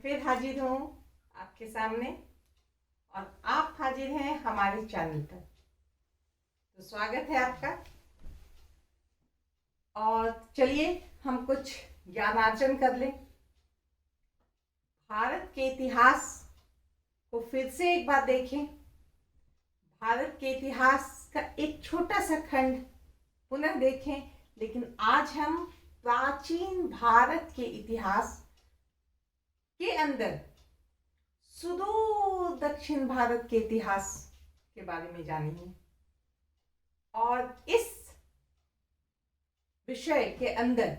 फिर हाजिर हूँ आपके सामने और आप हाजिर हैं हमारे चैनल पर। तो स्वागत है आपका। और चलिए हम कुछ ज्ञानार्जन कर लें। भारत के इतिहास को फिर से एक बार देखें। भारत के इतिहास का एक छोटा सा खंड पुनः देखें, लेकिन आज हम प्राचीन भारत के इतिहास के अंदर सुदूर दक्षिण भारत के इतिहास के बारे में जानेंगे। और इस विषय के अंदर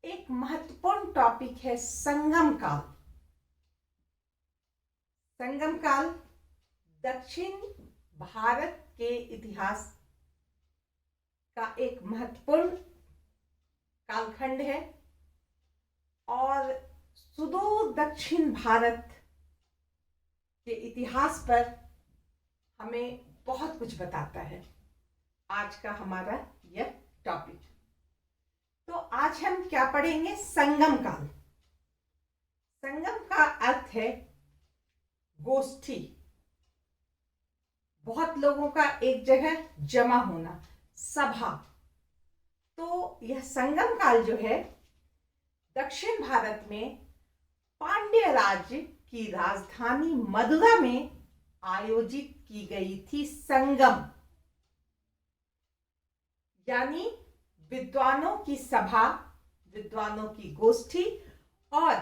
एक महत्वपूर्ण टॉपिक है संगम काल। संगम काल दक्षिण भारत के इतिहास का एक महत्वपूर्ण कालखंड है और सुदूर दक्षिण भारत के इतिहास पर हमें बहुत कुछ बताता है आज का हमारा यह टॉपिक। तो आज हम क्या पढ़ेंगे? संगम काल। संगम का अर्थ है गोष्ठी, बहुत लोगों का एक जगह जमा होना, सभा। तो यह संगम काल जो है दक्षिण भारत में पांड्य राज्य की राजधानी मदुरा में आयोजित की गई थी। संगम यानी विद्वानों की सभा, विद्वानों की गोष्ठी। और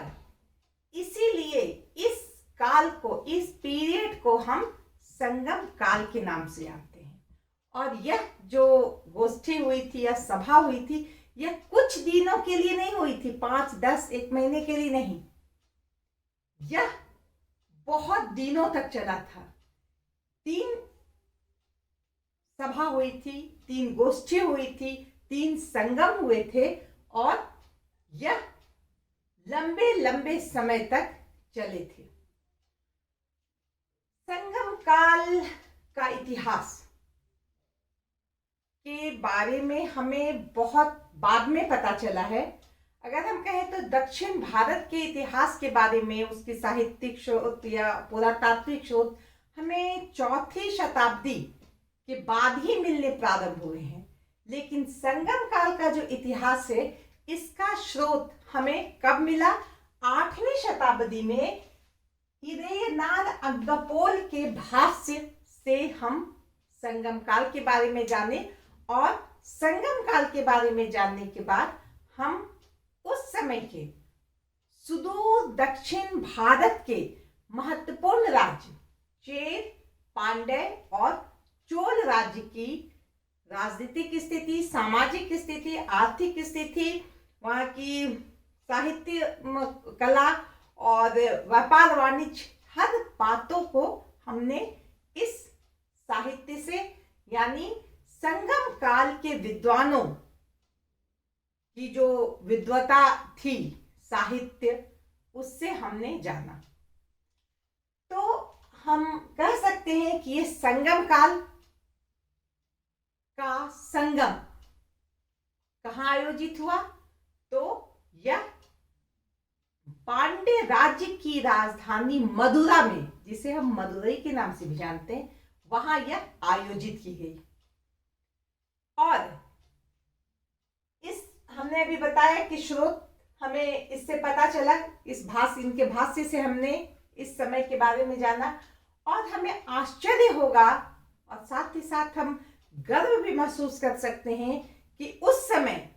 इसीलिए इस काल को, इस पीरियड को हम संगम काल के नाम से जानते हैं। और यह जो गोष्ठी हुई थी या सभा हुई थी, यह कुछ दिनों के लिए नहीं हुई थी, 5, 10, 1 महीने के लिए नहीं, यह बहुत दिनों तक चला था। 3 सभा हुई थी, 3 गोष्ठी हुई थी, 3 संगम हुए थे और यह लंबे लंबे समय तक चले थे। संगम काल का इतिहास के बारे में हमें बहुत बाद में पता चला है। अगर हम कहें तो दक्षिण भारत के इतिहास के बारे में उसकी साहित्यिक शोध या पुरातात्विक शोध हमें 4वीं शताब्दी के बाद ही मिलने प्रारंभ हुए हैं। लेकिन संगम काल का जो इतिहास है, इसका स्रोत हमें कब मिला? 8वीं शताब्दी में इरेनार अग्गपोल के भाष्य से हम संगम काल के बारे में जाने। और संगम काल के बारे में जानने के बाद हम उस समय के सुदूर दक्षिण भारत के महत्वपूर्ण राज्य चेर, पांड्य और चोल राज्य की राजनीतिक स्थिति, सामाजिक स्थिति, आर्थिक स्थिति, वहाँ की साहित्य, कला और व्यापार वाणिज्य, हर बातों को हमने इस साहित्य से, यानी संगम काल के विद्वानों की जो विद्वता थी, साहित्य, उससे हमने जाना। तो हम कह सकते हैं कि ये संगम काल का संगम कहाँ आयोजित हुआ? तो यह पांड्य राज्य की राजधानी मदुरा में, जिसे हम मदुरई के नाम से भी जानते हैं, वहां यह आयोजित की गई। और इस हमने अभी बताया कि स्रोत हमें इससे पता चला, इस इनके भाष्य से हमने इस समय के बारे में जाना। और हमें आश्चर्य होगा और साथ ही साथ हम गर्व भी महसूस कर सकते हैं कि उस समय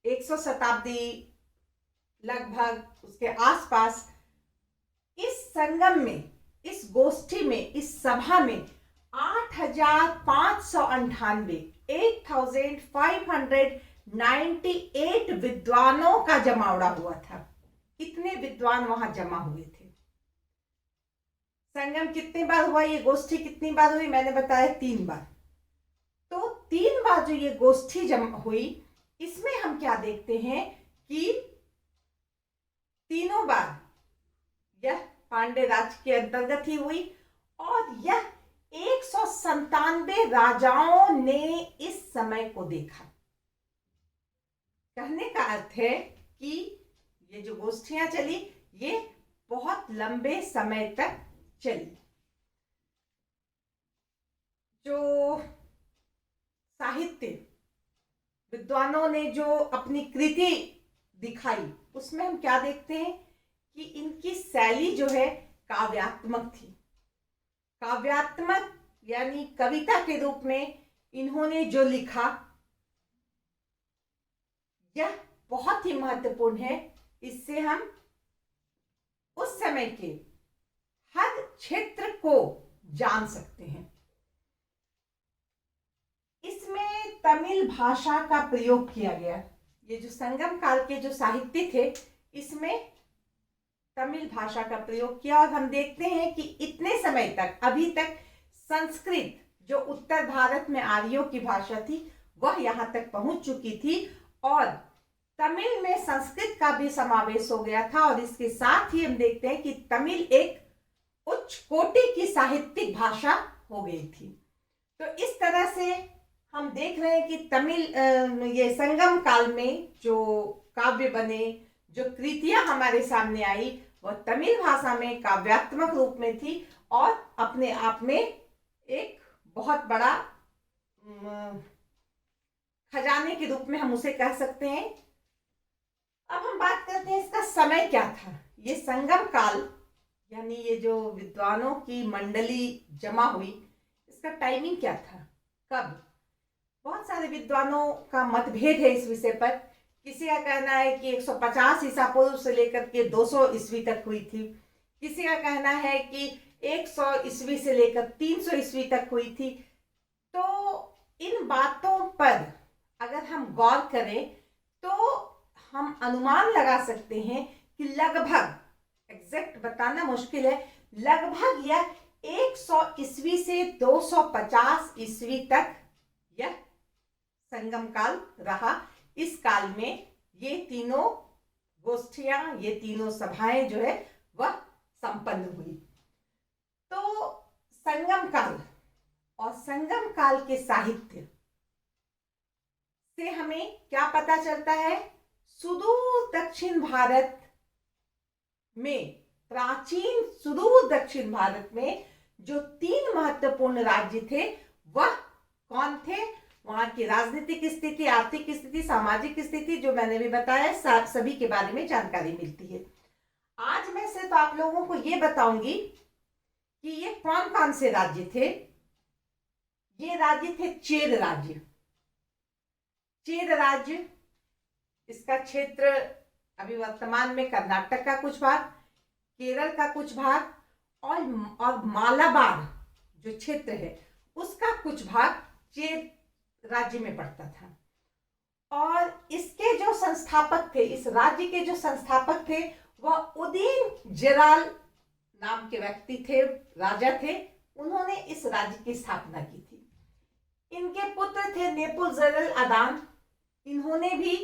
100 शताब्दी लगभग उसके आसपास इस संगम में, इस गोष्ठी में, इस सभा में 8,598 विद्वानों का जमावड़ा हुआ था। कितने विद्वान वहां जमा हुए थे? संगम कितनी बार हुआ? ये गोष्ठी कितनी बार हुई? मैंने बताया 3 बार। तो 3 बार जो ये गोष्ठी जमा हुई, इसमें हम क्या देखते हैं कि तीनों बार यह पांड्य राज्य के अंतर्गत ही हुई और यह 197 राजाओं ने इस समय को देखा। कहने का अर्थ है कि ये जो गोष्ठियां चली ये बहुत लंबे समय तक चली। जो साहित्य विद्वानों ने जो अपनी कृति दिखाई उसमें हम क्या देखते हैं कि इनकी शैली जो है काव्यात्मक थी। काव्यात्मक यानी कविता के रूप में इन्होंने जो लिखा यह बहुत ही महत्वपूर्ण है। इससे हम उस समय के हर क्षेत्र को जान सकते हैं। इसमें तमिल भाषा का प्रयोग किया गया। ये जो संगम काल के जो साहित्य थे इसमें तमिल भाषा का प्रयोग किया और हम देखते हैं कि इतने समय तक अभी तक संस्कृत जो उत्तर भारत में आर्यों की भाषा थी वह यहाँ तक पहुंच चुकी थी और तमिल में संस्कृत का भी समावेश हो गया था। और इसके साथ ही हम देखते हैं कि तमिल एक उच्च कोटि की साहित्यिक भाषा हो गई थी। तो इस तरह से हम देख रहे हैं कि तमिल ये संगम काल में जो काव्य बने, जो कृतियां हमारे सामने आई वह तमिल भाषा में काव्यात्मक रूप में थी और अपने आप में एक बहुत बड़ा खजाने के रूप में हम उसे कह सकते हैं। अब हम बात करते हैं इसका समय क्या था। ये संगम काल यानी ये जो विद्वानों की मंडली जमा हुई इसका टाइमिंग क्या था, कब? बहुत सारे विद्वानों का मतभेद है इस विषय पर। किसी का कहना है कि 150 ईसा पूर्व से लेकर के 200 ईस्वी तक हुई थी। किसी का कहना है कि 100 ईस्वी से लेकर 300 ईस्वी तक हुई थी। तो इन बातों पर अगर हम गौर करें तो हम अनुमान लगा सकते हैं कि लगभग, एग्जैक्ट बताना मुश्किल है, लगभग यह 100 ईस्वी से 250 ईस्वी तक यह संगम काल रहा। इस काल में ये तीनों गोष्ठियां, ये तीनों सभाएं जो है वह संपन्न हुई। तो संगम काल और संगम काल के साहित्य से हमें क्या पता चलता है? सुदूर दक्षिण भारत में, प्राचीन सुदूर दक्षिण भारत में जो 3 महत्वपूर्ण राज्य थे वह कौन थे? वहां की राजनीतिक स्थिति, आर्थिक स्थिति, सामाजिक स्थिति जो मैंने भी बताया, सभी के बारे में जानकारी मिलती है। आज मैं सिर्फ आप लोगों को ये बताऊंगी कि ये कौन कौन से राज्य थे। ये राज्य थे चेर राज्य। चेर राज्य, इसका क्षेत्र अभी वर्तमान में कर्नाटक का कुछ भाग, केरल का कुछ भाग और मालाबार जो क्षेत्र है उसका कुछ भाग चेर राज्य में पड़ता था। और इसके जो संस्थापक थे, इस राज्य के जो संस्थापक थे वह उदयन जलाल नाम के व्यक्ति थे, राजा थे। उन्होंने इस राज्य की स्थापना की थी। इनके पुत्र थे नेपुजरल अदान। इन्होंने भी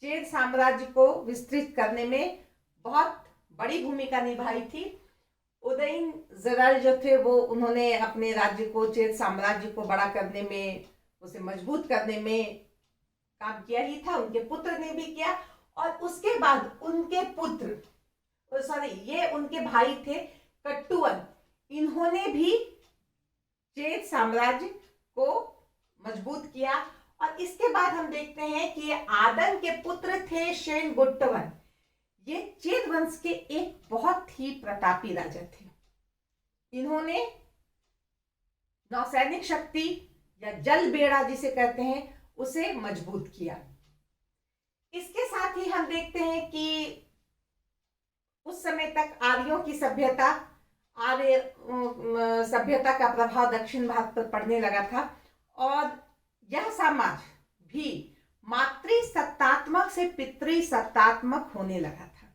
चेर साम्राज्य को विस्तृत करने में बहुत बड़ी भूमिका निभाई थी। उदयन जलाल जो थे वो उन्होंने अपने राज्य को, चेर साम्राज्य को बड़ा करने में, उसे मजबूत करने में काम किया ही था। उनके पुत्र ने भी किया और उसके बाद उनके पुत्र, ये उनके भाई थे कट्टुअन। इन्होंने भी चेर साम्राज्य को मजबूत किया। और इसके बाद हम देखते हैं कि ये आदन के पुत्र थे शेनगुट्टवन। ये चेर वंश के एक बहुत ही प्रतापी राजा थे। इन्होंने नौसैनिक शक्ति या जल बेड़ा जिसे कहते हैं उसे मजबूत किया। इसके साथ ही हम देखते हैं कि उस समय तक आर्यों की सभ्यता, आर्य सभ्यता का प्रभाव दक्षिण भारत पर पड़ने लगा था और यह समाज भी मातृसत्तात्मक से पितृसत्तात्मक होने लगा था।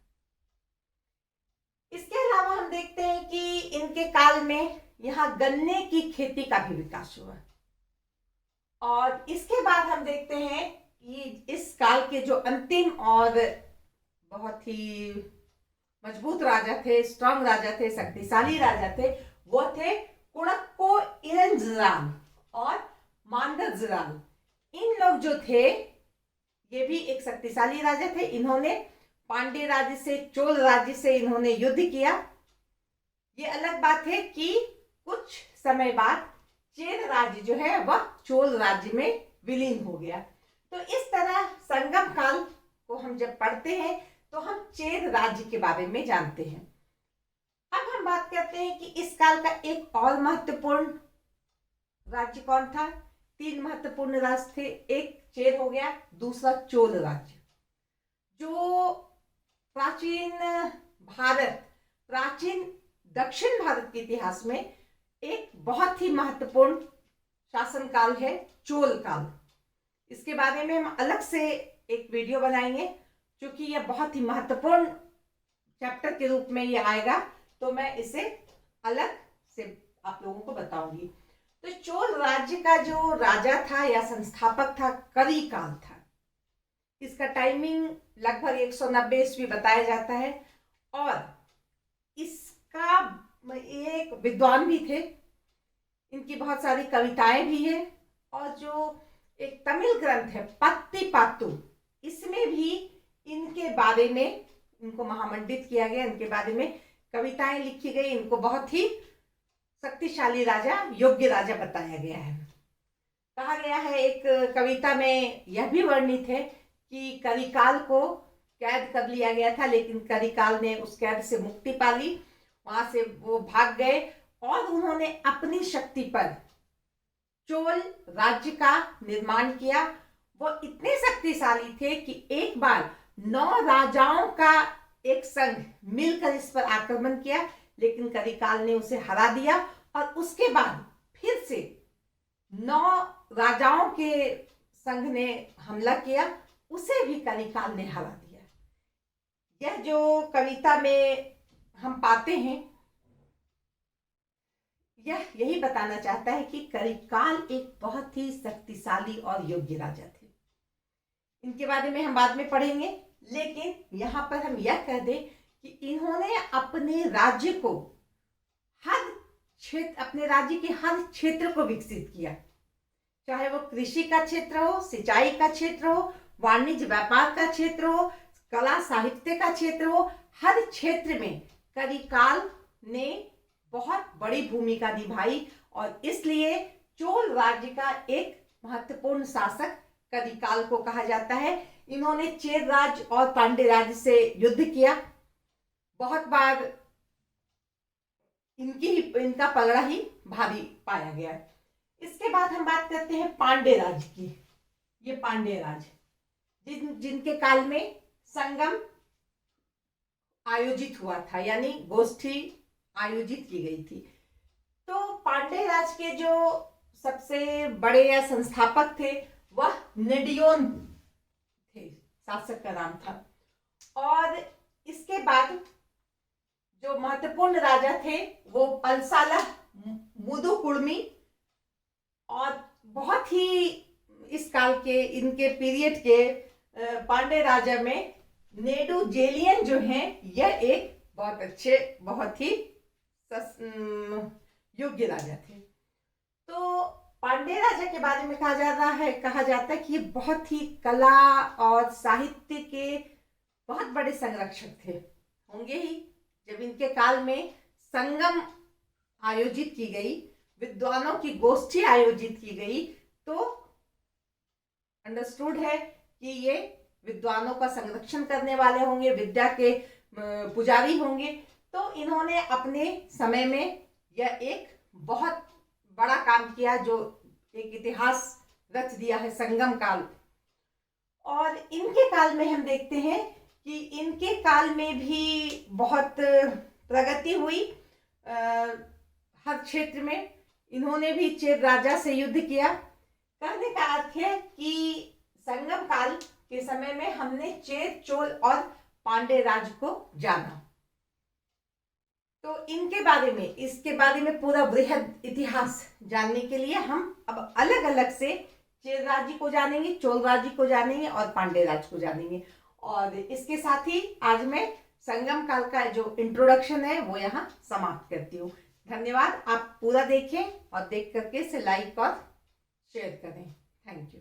इसके अलावा हम देखते हैं कि इनके काल में यहाँ गन्ने की खेती का भी विकास हुआ। और इसके बाद हम देखते हैं कि इस काल के जो अंतिम और बहुत ही मजबूत राजा थे, स्ट्रांग राजा थे, शक्तिशाली राजा थे, वो थे कुणक्को इरंजराल और मांडरजराल। इन लोग जो थे ये भी एक शक्तिशाली राजा थे। इन्होंने पांड्य राज्य से, चोल राज्य से इन्होंने युद्ध किया। ये अलग बात है कि कुछ समय बाद चेर राज्य जो है वह चोल राज्य में विलीन हो गया। तो इस तरह संगम काल को हम जब पढ़ते हैं तो हम चेर राज्य के बारे में जानते हैं। अब हम बात करते हैं कि इस काल का एक और महत्वपूर्ण राज्य कौन था। 3 महत्वपूर्ण राज्य थे, एक चेर हो गया, दूसरा चोल राज्य। जो प्राचीन दक्षिण भारत के इतिहास में एक बहुत ही महत्वपूर्ण शासन काल है, चोल काल। इसके बारे में हम अलग से एक वीडियो बनाएंगे, क्योंकि यह बहुत ही महत्वपूर्ण चैप्टर के रूप में ये आएगा, तो मैं इसे अलग से आप लोगों को बताऊंगी। तो चोल राज्य का जो राजा था या संस्थापक था, करिकाल था। इसका टाइमिंग लगभग 190 ईस्वी बताया जाता है। और इसका एक विद्वान भी थे, इनकी बहुत सारी कविताएं भी हैं। और जो एक तमिल ग्रंथ है पत्तिपातु, इसमें भी इनके बारे में, इनको महामंडित किया गया, इनके बारे में कविताएं लिखी गई। इनको बहुत ही शक्तिशाली राजा, योग्य राजा बताया गया है। कहा गया है एक कविता में यह भी वर्णित है कि करिकाल को कैद कर लिया गया था, लेकिन करिकाल ने उस कैद से मुक्ति पा ली। वहां से वो भाग गए और उन्होंने अपनी शक्ति पर चोल राज्य का निर्माण किया। वो इतने शक्तिशाली थे कि एक बार 9 राजाओं का एक संघ मिलकर इस पर आक्रमण किया, लेकिन करिकाल ने उसे हरा दिया। और उसके बाद फिर से 9 राजाओं के संघ ने हमला किया, उसे भी करिकाल ने हरा दिया। यह जो कविता में हम पाते हैं, यह यही बताना चाहता है कि करिकाल एक बहुत ही शक्तिशाली और योग्य राजा थे। इनके बारे में हम बाद में पढ़ेंगे, लेकिन यहाँ पर हम यह कह दें कि इन्होंने अपने राज्य को अपने राज्य के हर क्षेत्र को विकसित किया, चाहे वो कृषि का क्षेत्र हो, सिंचाई का क्षेत्र हो, वाणिज्य व्यापार का क्षेत्र हो, कला साहित्य का क्षेत्र हो। हर क्षेत्र में करिकाल ने बहुत बड़ी भूमिका निभाई और इसलिए चोल राज्य का एक महत्वपूर्ण शासक करिकाल को कहा जाता है। इन्होंने चेर राज्य और पांड्य राज्य से युद्ध किया। बहुत बार इनका पलड़ा ही भारी पाया गया। इसके बाद हम बात करते हैं पांड्य राज्य की। ये पांड्य राज्य जिनके काल में संगम आयोजित हुआ था, यानी गोष्ठी आयोजित की गई थी। तो पांड्य राज्य के जो सबसे बड़े या संस्थापक थे वह नेडियोन थे, शासक का नाम था। और इसके बाद जो महत्वपूर्ण राजा थे वो पलसाला मुदुकुड़मी, और बहुत ही इस काल के, इनके पीरियड के पांड्य राजा में नेडुजेलियन जो हैं, यह एक बहुत अच्छे, बहुत ही योग्य राजा थे। तो पांड्य राजा के बारे में कहा जाता है कि ये बहुत ही कला और साहित्य के बहुत बड़े संरक्षक थे, होंगे ही। जब इनके काल में संगम आयोजित की गई, विद्वानों की गोष्ठी आयोजित की गई, तो अंडरस्टूड है कि ये विद्वानों का संरक्षण करने वाले होंगे, विद्या के पुजारी होंगे। तो इन्होंने अपने समय में यह एक बहुत बड़ा काम किया, जो एक इतिहास रच दिया है, संगम काल। और इनके काल में हम देखते हैं कि इनके काल में भी बहुत प्रगति हुई हर क्षेत्र में। इन्होंने भी चेर राजा से युद्ध किया। कहने का अर्थ है कि संगम काल के समय में हमने चेर, चोल और पांड्य राज्य को जाना। तो इसके बारे में पूरा बृहद इतिहास जानने के लिए हम अब अलग अलग से चेर राज्य को जानेंगे, चोल राज्य को जानेंगे और पांड्य राज्य को जानेंगे। और इसके साथ ही आज मैं संगम काल का जो इंट्रोडक्शन है वो यहाँ समाप्त करती हूँ। धन्यवाद। आप पूरा देखें और देख करके इसे लाइक और शेयर करें। Thank you.